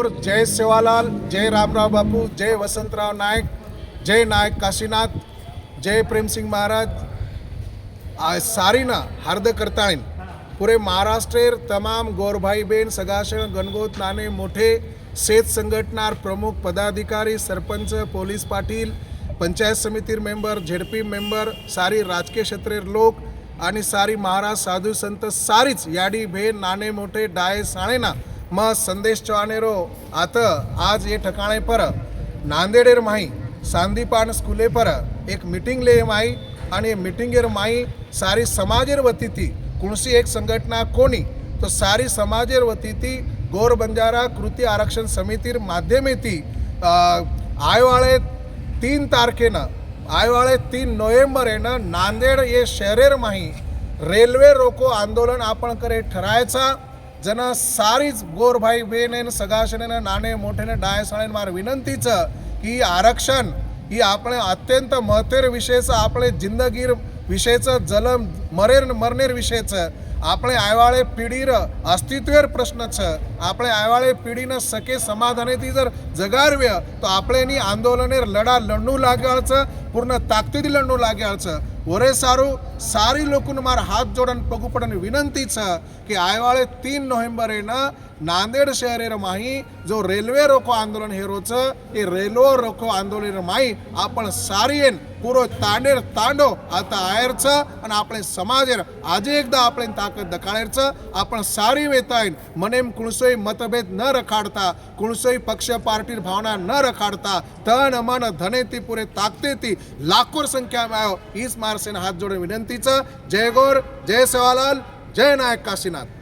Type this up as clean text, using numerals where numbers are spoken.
गोर, जय सेवालाल, जय रामराव बापू, जय वसंतराव नायक, जय नायक काशीनाथ, जय प्रेम सिंह महाराज। आज सारीना हार्द करतायन पूरे महाराष्ट्रेर तमाम गोर भाई बहन सगाशण गणगोत नाने मोठे शेत संघटनार प्रमुख पदाधिकारी सरपंच पोलीस पाटील पंचायत समितीर मेंबर झेडपी मेंबर सारी राजकीय क्षेत्रेर लोक आणि सारी महाराज साधू संत सारीच याडी भेन नाने मोठे डाये साणेना म संदेश चौहानेरो आता आज ये ठिकाणे पर नांदेडेर माही सांदीपान स्कूले पर एक मीटिंग ले माई आणि मीटिंगेर माई सारी समाजेर वतीती कुणसी एक संघटना कोणी तो सारी समाजेर वतीती गोर बंजारा कृती आरक्षण समितीर माध्यमेती आयवाळे 3 तारखेनं आयवाळे 3 नोव्हेंबरेनं नांदेड ये शहरेर माही रेल्वे रोको आंदोलन आपण करे ठरायचा जन सारीच गोर भाई बहन सगाशने नाणे मोठेने डायसाळेन मार विनंतीचं की आरक्षण ही આપણે અત્યંત મહત્વર વિષય છે આપણે જિંદગીર વિષય છે જલમ મરનેર વિષય છે આપણે આયવાળે પીઢીર અસ્તિત્વેર પ્રશ્ન છે આપણે આયવાળે પીઢીને સકે સમાધાનેથી જર જગારવ્ય તો આપણે એની આંદોલનેર લડવું લાગ્યા છે પૂર્ણ તાકતીથી લડવું લાગ્યા છે ઓરે સારું સારી લોકોને મારા હાથ જોડન પગુ પડવાની વિનંતી છે કે આયવાળે 3 નવેમ્બરેના नांदेड शहरेर माही जो रेल्वे रोको आंदोलन हेरो छ ए रेल्वे रोको आंदोलन माही आपण सारीन पूरो तांडेर तांडो आता आयर छ आणि आपले समाजेर आजे एकदा आपले ताकद दखाडेर छ आपण सारी वेतायन मनेम कुणसोई मतभेद न रखाडता कुणसोई पक्ष पार्टी भावना न रखाडता तन मन धनेती पूरे ताकतेती लाखोर संख्या में आयो इस मारसेन हाथ जोड़े विनंती छ जय गोर जय सेवालाल जय नायक काशीनाथ।